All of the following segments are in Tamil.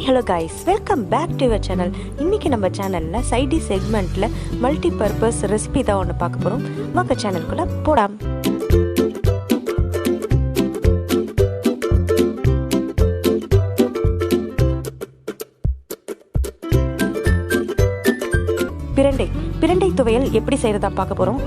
Hello guys, welcome back to your channel. இன்றைக்கி நம்ம சேனலில் சைடி செக்மெண்ட்டில் மல்டி பர்பஸ் ரெசிபி தான் ஒன்று பார்க்க போகிறோம். வாங்க சேனலுக்குள்ளே போடாம். பிரண்டை துவையல் எப்படி செய்கிறதா பார்க்க போகிறோம்.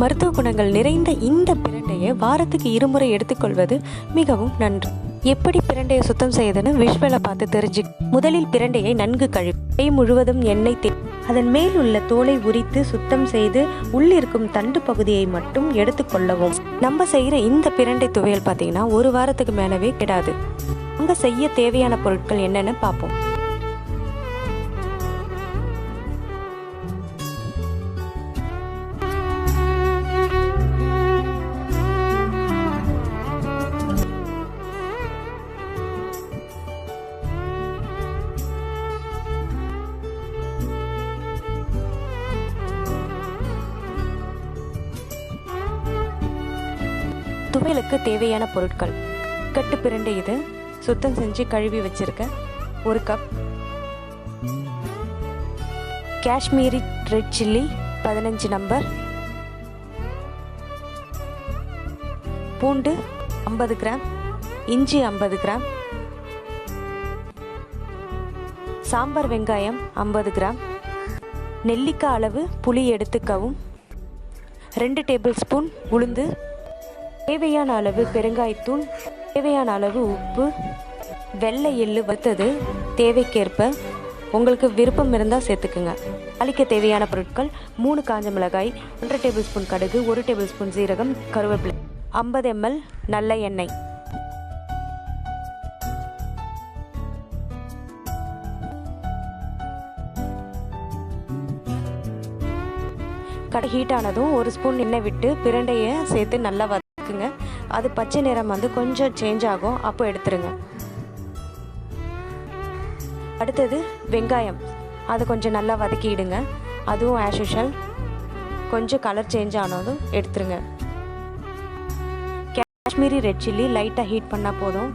மருத்துவ குணங்கள் நிறைந்த இந்த பிரண்டையை வாரத்துக்கு 2 முறை எடுத்துக்கொள்வது மிகவும் நன்று. எப்படி பிரண்டையை சுத்தம் செய்யுதுன்னு விஷுவலை பார்த்து தெரிஞ்சு. முதலில் பிரண்டையை நன்கு கழுவி கை முழுவதும் எண்ணெய் அதன் மேல் உள்ள தோலை உரித்து சுத்தம் செய்து உள்ளிருக்கும் தண்டு பகுதியை மட்டும் எடுத்துக்கொள்ளவும். நம்ம செய்கிற இந்த பிரண்டை துவையல் பார்த்தீங்கன்னா 1 வாரத்துக்கு மேலவே கெடாது. அங்கே செய்ய தேவையான பொருட்கள் என்னென்னு பார்ப்போம். துவையலுக்கு தேவையான பொருட்கள்: கட்டு பிரண்டை, இது சுத்தம் செஞ்சு கழுவி வச்சிருக்க 1 cup, Kashmiri red chilli 15 number, பூண்டு 50 கிராம், இஞ்சி 50 கிராம், சாம்பார் வெங்காயம் 50 கிராம், நெல்லிக்காய் அளவு புளி எடுத்துக்கவும், 2 டேபிள் ஸ்பூன் உளுந்து, தேவையான அளவு பெருங்காயத்தூள், தேவையான அளவு உப்பு, வெள்ளை எள்ளு வறுத்தது தேவைக்கேற்ப, உங்களுக்கு விருப்பம் இருந்தால் சேர்த்துக்குங்க. தாளிக்க தேவையான பொருட்கள்: 3 காஞ்ச மிளகாய், 1 டேபிள் ஸ்பூன் கடுகு, 1 டேபிள் ஸ்பூன் சீரகம், கருவேப்பிலை, 50 ml நல்ல எண்ணெய். கடை ஹீட் ஆனதும் 1 ஸ்பூன் எண்ணெய் விட்டு பிரண்டையை சேர்த்து நல்லா வதக்குங்க. அது பச்சை நிறம் வந்து கொஞ்சம் சேஞ்ச் ஆகும், அப்போ எடுத்துருங்க. அடுத்தது வெங்காயம், அதை கொஞ்சம் நல்லா வதக்கிடுங்க. அதுவும் ஆஸ் யூஷுவல் கொஞ்சம் கலர் சேஞ்ச் ஆனதும் எடுத்துருங்க. காஷ்மீரி ரெட் சில்லி லைட்டாக ஹீட் பண்ணால் போதும்,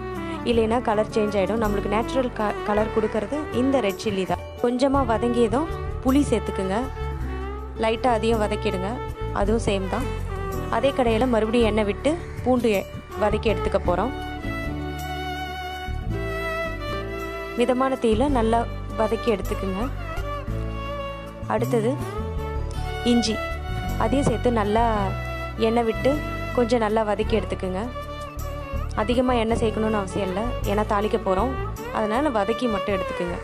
இல்லைன்னா கலர் சேஞ்ச் ஆகிடும். நம்மளுக்கு நேச்சுரல் கலர் கொடுக்கறது இந்த ரெட் சில்லி தான். கொஞ்சமாக வதங்கியதும் புளி சேர்த்துக்குங்க. லைட்டாக அதையும் வதக்கிடுங்க, அதுவும் சேம் தான். அதே கடையில் மறுபடியும் எண்ணெய் விட்டு பூண்டு வதக்கி எடுத்துக்க போகிறோம். மிதமான தீயில நல்லா வதக்கி எடுத்துக்குங்க. அடுத்தது இஞ்சி, அதையும் சேர்த்து நல்லா எண்ணெய் விட்டு கொஞ்சம் நல்லா வதக்கி எடுத்துக்குங்க. அதிகமாக எண்ணெய் சேர்க்கணுன்னு அவசியம் இல்லை, ஏன்னா தாளிக்க போகிறோம், அதனால் வதக்கி மட்டும் எடுத்துக்குங்க.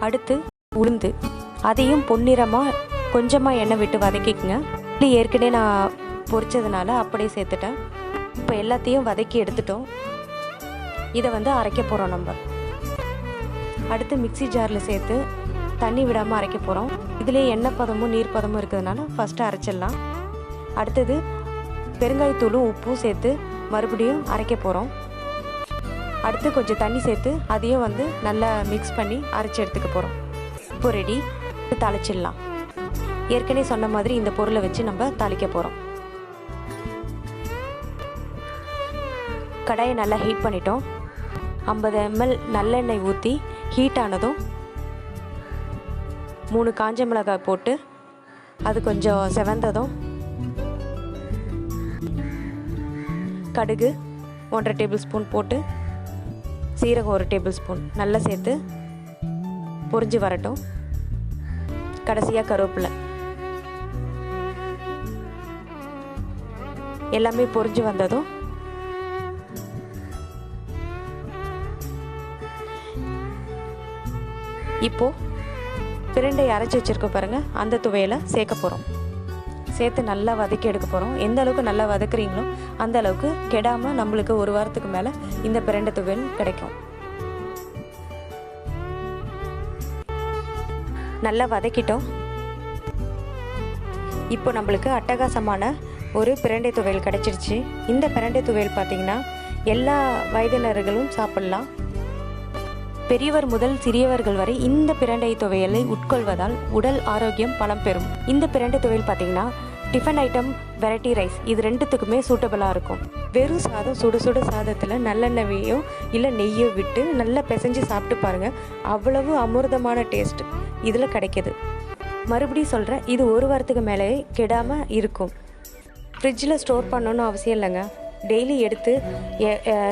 அடுத்து உளுந்து, அதையும் பொன்னிறமாக கொஞ்சமாக எண்ணெய் விட்டு வதக்கிக்குங்க. ஏற்கனவே நான் பொரிச்சதுனால அப்படியே சேர்த்துட்டேன். இப்போ எல்லாத்தையும் வதக்கி எடுத்துட்டோம். இதை வந்து அரைக்க போகிறோம் நம்ம. அடுத்து மிக்சி ஜாரில் சேர்த்து தண்ணி விடாமல் அரைக்க போகிறோம். இதிலே எண்ணெய் பதமும் நீர் பதமும் இருக்கிறதுனால ஃபஸ்ட்டு அரைச்சிடலாம். அடுத்தது பெருங்காயத்தூளும் உப்பும் சேர்த்து மறுபடியும் அரைக்க போகிறோம். அடுத்து கொஞ்சம் தண்ணி சேர்த்து அதையும் வந்து நல்லா மிக்ஸ் பண்ணி அரைச்சி எடுத்துக்க போகிறோம். இப்போ ரெடி, தாளிச்சிடலாம். ஏற்கனவே சொன்ன மாதிரி இந்த பொருளை வச்சு நம்ம தாளிக்க போகிறோம். கடாயை நல்லா ஹீட் பண்ணிட்டோம். 50 ml நல்லெண்ணெய் ஊற்றி ஹீட் ஆனதும் 3 காஞ்ச மிளகாய் போட்டு அது கொஞ்சம் செவந்ததும் கடுகு 1.5 டேபிள் ஸ்பூன் போட்டு சீரகம் 1 டேபிள் ஸ்பூன் நல்லா சேர்த்து பொரிஞ்சு வரட்டும். கடைசியாக கருவேப்பிலை. எல்லாமே பொரிஞ்சு வந்ததும் இப்போ பிரண்டை அரைச்சி வச்சிருக்க பாருங்க, அந்த துவையலை சேர்க்க போகிறோம். சேர்த்து நல்லா வதக்கி எடுக்க போகிறோம். எந்த அளவுக்கு நல்லா வதக்குறீங்களோ அந்த அளவுக்கு கெடாமல் நம்மளுக்கு 1 வாரத்துக்கு மேலே இந்த பிரண்டை துவையல் கிடைக்கும். நல்லா வதக்கிட்டோம். இப்போ நம்மளுக்கு அட்டகாசமான ஒரு பிரண்டை துவையல் கிடைச்சிருச்சு. இந்த பிரண்டை துவையல் பார்த்திங்கன்னா எல்லா வயதினர்களும் சாப்பிட்லாம். பெரியவர் முதல் சிறியவர்கள் வரை இந்த பிரண்டை துவையலை உட்கொள்வதால் உடல் ஆரோக்கியம் பலம் பெறும். இந்த பிரண்டை துவையல் பார்த்தீங்கன்னா டிஃபன் ஐட்டம், வெரைட்டி ரைஸ் இது ரெண்டுத்துக்குமே சூட்டபுளாக இருக்கும். வெறும் சாதம் சுட சுட சாதத்தில் நல்லெண்ணெயோ இல்லை நெய்யோ விட்டு நல்லா பிசைஞ்சு சாப்பிட்டு பாருங்கள். அவ்வளவு அமிர்தமான டேஸ்ட் இதில் கிடைக்கிது. மறுபடியும் சொல்கிறேன், இது 1 வாரத்துக்கு மேலே கெடாமல் இருக்கும். ஃப்ரிட்ஜில் ஸ்டோர் பண்ணணும்னு அவசியம் இல்லைங்க. டெய்லி எடுத்து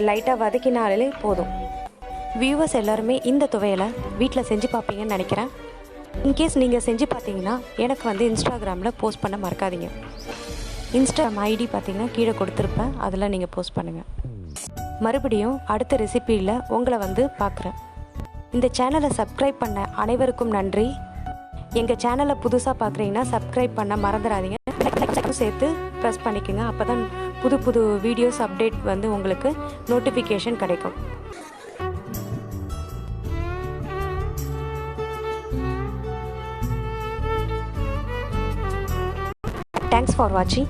லைட்டாக வதக்கினாலே போதும். வியூவர்ஸ் எல்லாருமே இந்த துவையலை வீட்டில் செஞ்சு பார்ப்பீங்கன்னு நினைக்கிறேன். இன்கேஸ் நீங்கள் செஞ்சு பார்த்தீங்கன்னா எனக்கு வந்து இன்ஸ்டாகிராமில் போஸ்ட் பண்ண மறக்காதீங்க. இன்ஸ்டாகிராம் ஐடி பார்த்தீங்கன்னா கீழே கொடுத்துருப்பேன், அதில் நீங்கள் போஸ்ட் பண்ணுங்கள். மறுபடியும் அடுத்த ரெசிபியில் உங்களை வந்து பார்க்குறேன். இந்த சேனலை சப்ஸ்கிரைப் பண்ண அனைவருக்கும் நன்றி. எங்கள் சேனலை புதுசாக பார்க்குறீங்கன்னா சப்ஸ்கிரைப் பண்ண மறந்துடாதீங்க. சேர்த்து ப்ரெஸ் பண்ணிக்கோங்க. அப்போ தான் புது புது வீடியோஸ் அப்டேட் வந்து உங்களுக்கு நோட்டிஃபிகேஷன் கிடைக்கும். தேங்க்ஸ் ஃபார் வாட்சிங்.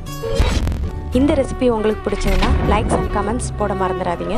இந்த ரெசிபி உங்களுக்கு பிடிச்சதுன்னா லைக்ஸ் அண்ட் கமெண்ட்ஸ் போட மறந்துடாதீங்க.